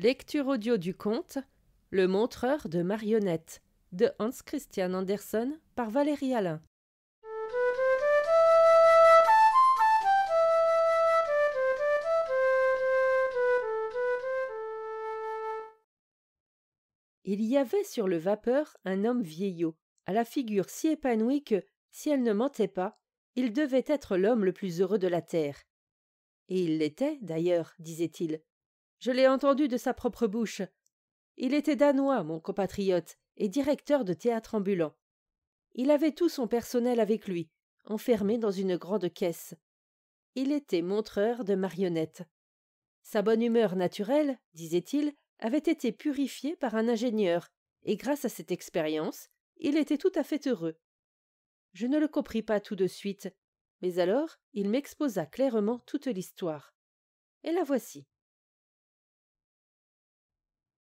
Lecture audio du conte Le montreur de marionnettes de Hans Christian Andersen par Valérie Alain. Il y avait sur le vapeur un homme vieillot, à la figure si épanouie que, si elle ne mentait pas, il devait être l'homme le plus heureux de la terre. Et il l'était, d'ailleurs, disait-il. Je l'ai entendu de sa propre bouche. Il était danois, mon compatriote, et directeur de théâtre ambulant. Il avait tout son personnel avec lui, enfermé dans une grande caisse. Il était montreur de marionnettes. Sa bonne humeur naturelle, disait-il, avait été purifiée par un ingénieur, et grâce à cette expérience, il était tout à fait heureux. Je ne le compris pas tout de suite, mais alors il m'exposa clairement toute l'histoire. Et la voici.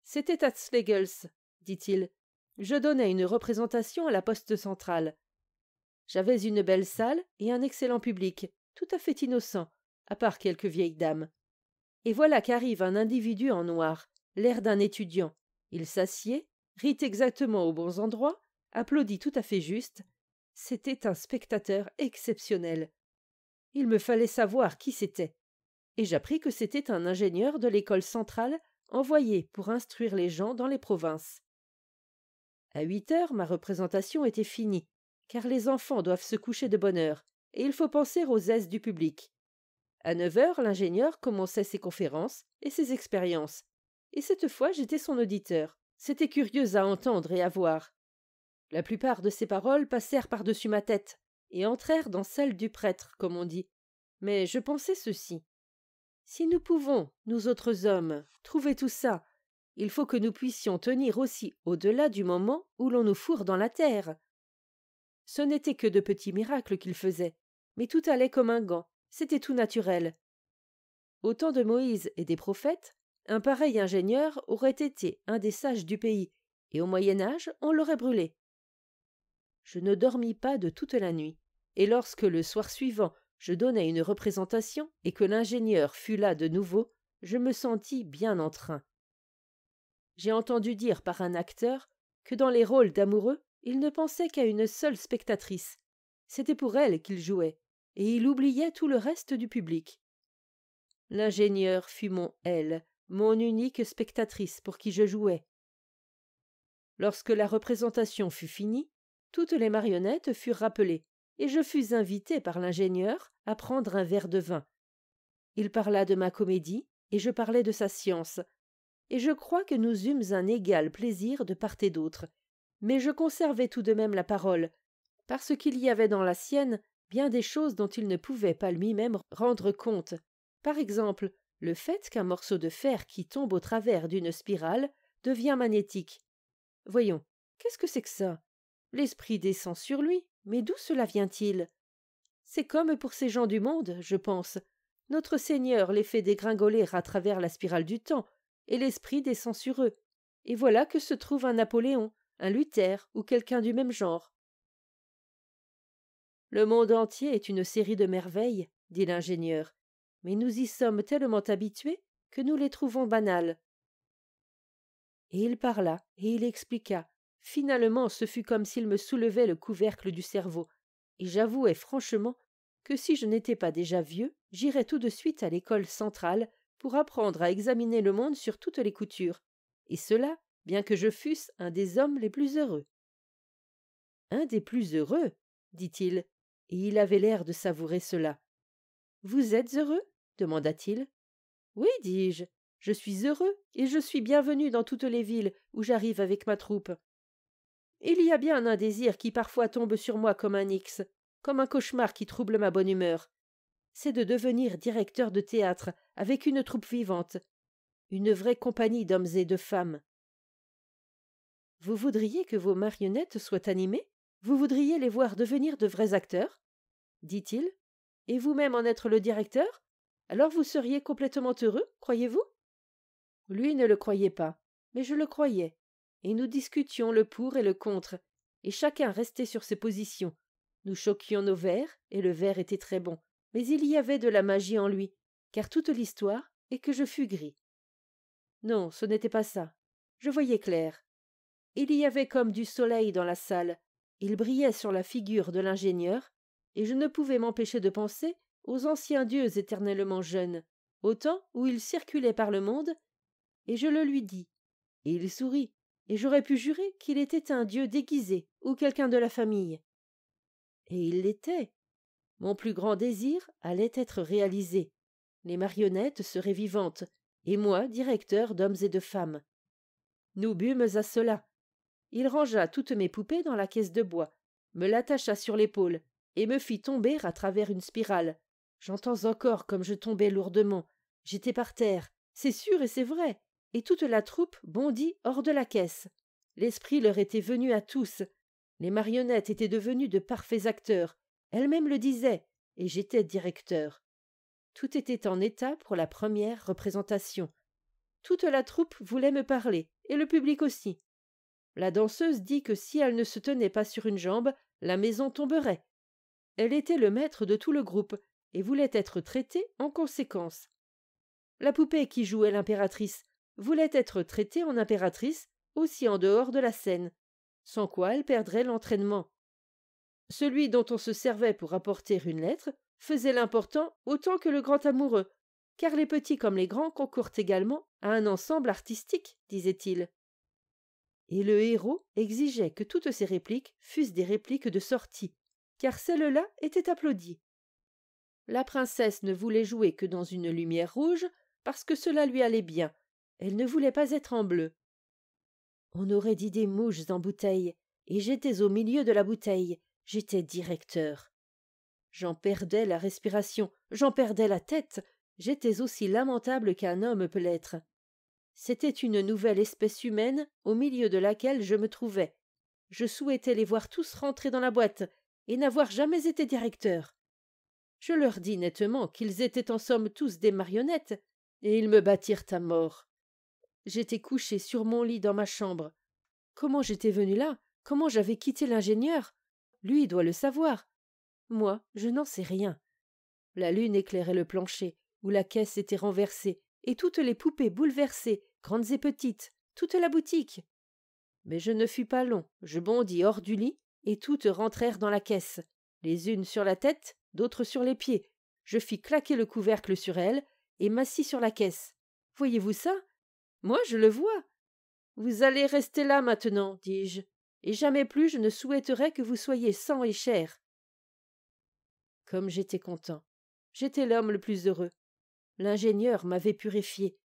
C'était à Schlegels, dit-il. Je donnais une représentation à la poste centrale. J'avais une belle salle et un excellent public, tout à fait innocent, à part quelques vieilles dames. Et voilà qu'arrive un individu en noir, l'air d'un étudiant. Il s'assied, rit exactement aux bons endroits, applaudit tout à fait juste. C'était un spectateur exceptionnel. Il me fallait savoir qui c'était. Et j'appris que c'était un ingénieur de l'école centrale envoyé pour instruire les gens dans les provinces. À 8 heures, ma représentation était finie, car les enfants doivent se coucher de bonne heure, et il faut penser aux aises du public. À 9 heures, l'ingénieur commençait ses conférences et ses expériences, et cette fois j'étais son auditeur. C'était curieux à entendre et à voir. La plupart de ses paroles passèrent par-dessus ma tête, et entrèrent dans celle du prêtre, comme on dit. Mais je pensais ceci. Si nous pouvons, nous autres hommes, trouver tout ça, il faut que nous puissions tenir aussi au-delà du moment où l'on nous fourre dans la terre. Ce n'était que de petits miracles qu'il faisait, mais tout allait comme un gant, c'était tout naturel. Au temps de Moïse et des prophètes, un pareil ingénieur aurait été un des sages du pays, et au Moyen-Âge, on l'aurait brûlé. Je ne dormis pas de toute la nuit, et lorsque le soir suivant je donnai une représentation et que l'ingénieur fut là de nouveau, je me sentis bien en train. J'ai entendu dire par un acteur que dans les rôles d'amoureux, il ne pensait qu'à une seule spectatrice. C'était pour elle qu'il jouait, et il oubliait tout le reste du public. L'ingénieur fut mon elle, mon unique spectatrice pour qui je jouais. Lorsque la représentation fut finie, toutes les marionnettes furent rappelées, et je fus invité par l'ingénieur à prendre un verre de vin. Il parla de ma comédie, et je parlais de sa science, et je crois que nous eûmes un égal plaisir de part et d'autre, mais je conservai tout de même la parole, parce qu'il y avait dans la sienne bien des choses dont il ne pouvait pas lui-même rendre compte. Par exemple, le fait qu'un morceau de fer qui tombe au travers d'une spirale devient magnétique. Voyons, qu'est-ce que c'est que ça? L'esprit descend sur lui, mais d'où cela vient-il? C'est comme pour ces gens du monde, je pense. Notre Seigneur les fait dégringoler à travers la spirale du temps, et l'esprit descend sur eux. Et voilà que se trouve un Napoléon, un Luther ou quelqu'un du même genre. Le monde entier est une série de merveilles, dit l'ingénieur, mais nous y sommes tellement habitués que nous les trouvons banales. Et il parla, et il expliqua. Finalement, ce fut comme s'il me soulevait le couvercle du cerveau, et j'avouai franchement que si je n'étais pas déjà vieux, j'irais tout de suite à l'école centrale pour apprendre à examiner le monde sur toutes les coutures, et cela, bien que je fusse un des hommes les plus heureux. Un des plus heureux, dit-il, et il avait l'air de savourer cela. Vous êtes heureux? demanda-t-il. Oui, dis-je, je suis heureux, et je suis bienvenu dans toutes les villes où j'arrive avec ma troupe. Il y a bien un désir qui parfois tombe sur moi comme un X, comme un cauchemar qui trouble ma bonne humeur. C'est de devenir directeur de théâtre avec une troupe vivante, une vraie compagnie d'hommes et de femmes. Vous voudriez que vos marionnettes soient animées? Vous voudriez les voir devenir de vrais acteurs? Dit-il. Et vous-même en être le directeur? Alors vous seriez complètement heureux, croyez-vous? Lui ne le croyait pas, mais je le croyais, et nous discutions le pour et le contre, et chacun restait sur ses positions. Nous choquions nos verres, et le verre était très bon, mais il y avait de la magie en lui, car toute l'histoire est que je fus gris. Non, ce n'était pas ça. Je voyais clair. Il y avait comme du soleil dans la salle. Il brillait sur la figure de l'ingénieur, et je ne pouvais m'empêcher de penser aux anciens dieux éternellement jeunes, au temps où il circulait par le monde, et je le lui dis. Et il sourit, et j'aurais pu jurer qu'il était un dieu déguisé ou quelqu'un de la famille. Et il l'était. Mon plus grand désir allait être réalisé. Les marionnettes seraient vivantes, et moi directeur d'hommes et de femmes. Nous bûmes à cela. Il rangea toutes mes poupées dans la caisse de bois, me l'attacha sur l'épaule, et me fit tomber à travers une spirale. J'entends encore comme je tombais lourdement. J'étais par terre, c'est sûr et c'est vrai, et toute la troupe bondit hors de la caisse. L'esprit leur était venu à tous. Les marionnettes étaient devenues de parfaits acteurs. Elles-mêmes le disaient, et j'étais directeur. Tout était en état pour la première représentation. Toute la troupe voulait me parler, et le public aussi. La danseuse dit que si elle ne se tenait pas sur une jambe, la maison tomberait. Elle était le maître de tout le groupe, et voulait être traitée en conséquence. La poupée qui jouait l'impératrice voulait être traitée en impératrice aussi en dehors de la scène, sans quoi elle perdrait l'entraînement. Celui dont on se servait pour apporter une lettre faisait l'important autant que le grand amoureux, car les petits comme les grands concourent également à un ensemble artistique, disait-il. Et le héros exigeait que toutes ces répliques fussent des répliques de sortie, car celles-là étaient applaudies. La princesse ne voulait jouer que dans une lumière rouge, parce que cela lui allait bien. Elle ne voulait pas être en bleu. On aurait dit des mouches en bouteille, et j'étais au milieu de la bouteille, j'étais directeur. J'en perdais la respiration, j'en perdais la tête, j'étais aussi lamentable qu'un homme peut l'être. C'était une nouvelle espèce humaine au milieu de laquelle je me trouvais. Je souhaitais les voir tous rentrer dans la boîte, et n'avoir jamais été directeur. Je leur dis nettement qu'ils étaient en somme tous des marionnettes, et ils me battirent à mort. J'étais couché sur mon lit dans ma chambre. Comment j'étais venu là? Comment j'avais quitté l'ingénieur? Lui doit le savoir. Moi, je n'en sais rien. La lune éclairait le plancher, où la caisse était renversée, et toutes les poupées bouleversées, grandes et petites, toute la boutique. Mais je ne fus pas long, je bondis hors du lit, et toutes rentrèrent dans la caisse, les unes sur la tête, d'autres sur les pieds. Je fis claquer le couvercle sur elles, et m'assis sur la caisse. Voyez-vous ça? Moi, je le vois. Vous allez rester là maintenant, dis-je, et jamais plus je ne souhaiterais que vous soyez sang et chair. Comme j'étais content. J'étais l'homme le plus heureux. L'ingénieur m'avait purifié.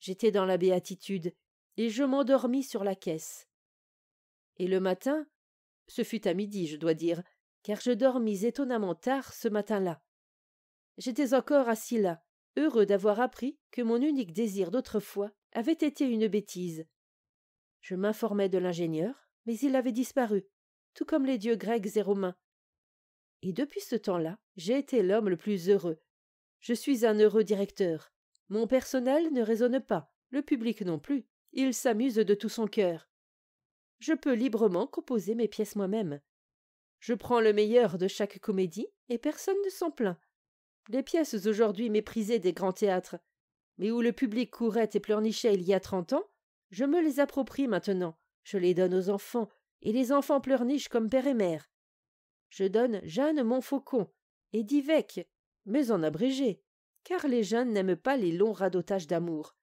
J'étais dans la béatitude, et je m'endormis sur la caisse. Et le matin, ce fut à midi, je dois dire, car je dormis étonnamment tard ce matin-là. J'étais encore assis là, heureux d'avoir appris que mon unique désir d'autrefois avait été une bêtise. Je m'informais de l'ingénieur, mais il avait disparu, tout comme les dieux grecs et romains. Et depuis ce temps-là, j'ai été l'homme le plus heureux. Je suis un heureux directeur. Mon personnel ne raisonne pas, le public non plus. Il s'amuse de tout son cœur. Je peux librement composer mes pièces moi-même. Je prends le meilleur de chaque comédie, et personne ne s'en plaint. Les pièces aujourd'hui méprisées des grands théâtres, mais où le public courait et pleurnichait il y a 30 ans, je me les approprie maintenant, je les donne aux enfants, et les enfants pleurnichent comme père et mère. Je donne Jeanne Montfaucon et Divec, mais en abrégé, car les jeunes n'aiment pas les longs radotages d'amour.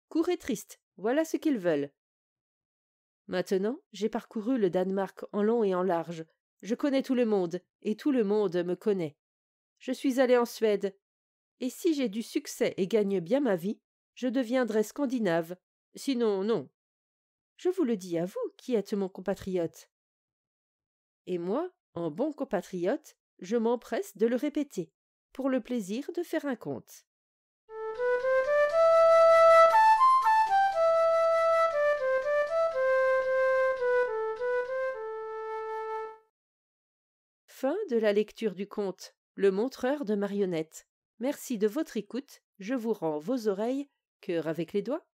Court et triste, voilà ce qu'ils veulent. Maintenant, j'ai parcouru le Danemark en long et en large. Je connais tout le monde, et tout le monde me connaît. Je suis allé en Suède, et si j'ai du succès et gagne bien ma vie, je deviendrai scandinave. Sinon, non. Je vous le dis à vous qui êtes mon compatriote. Et moi, en bon compatriote, je m'empresse de le répéter, pour le plaisir de faire un conte. Fin de la lecture du conte Le montreur de marionnettes. Merci de votre écoute, je vous rends vos oreilles, cœur avec les doigts,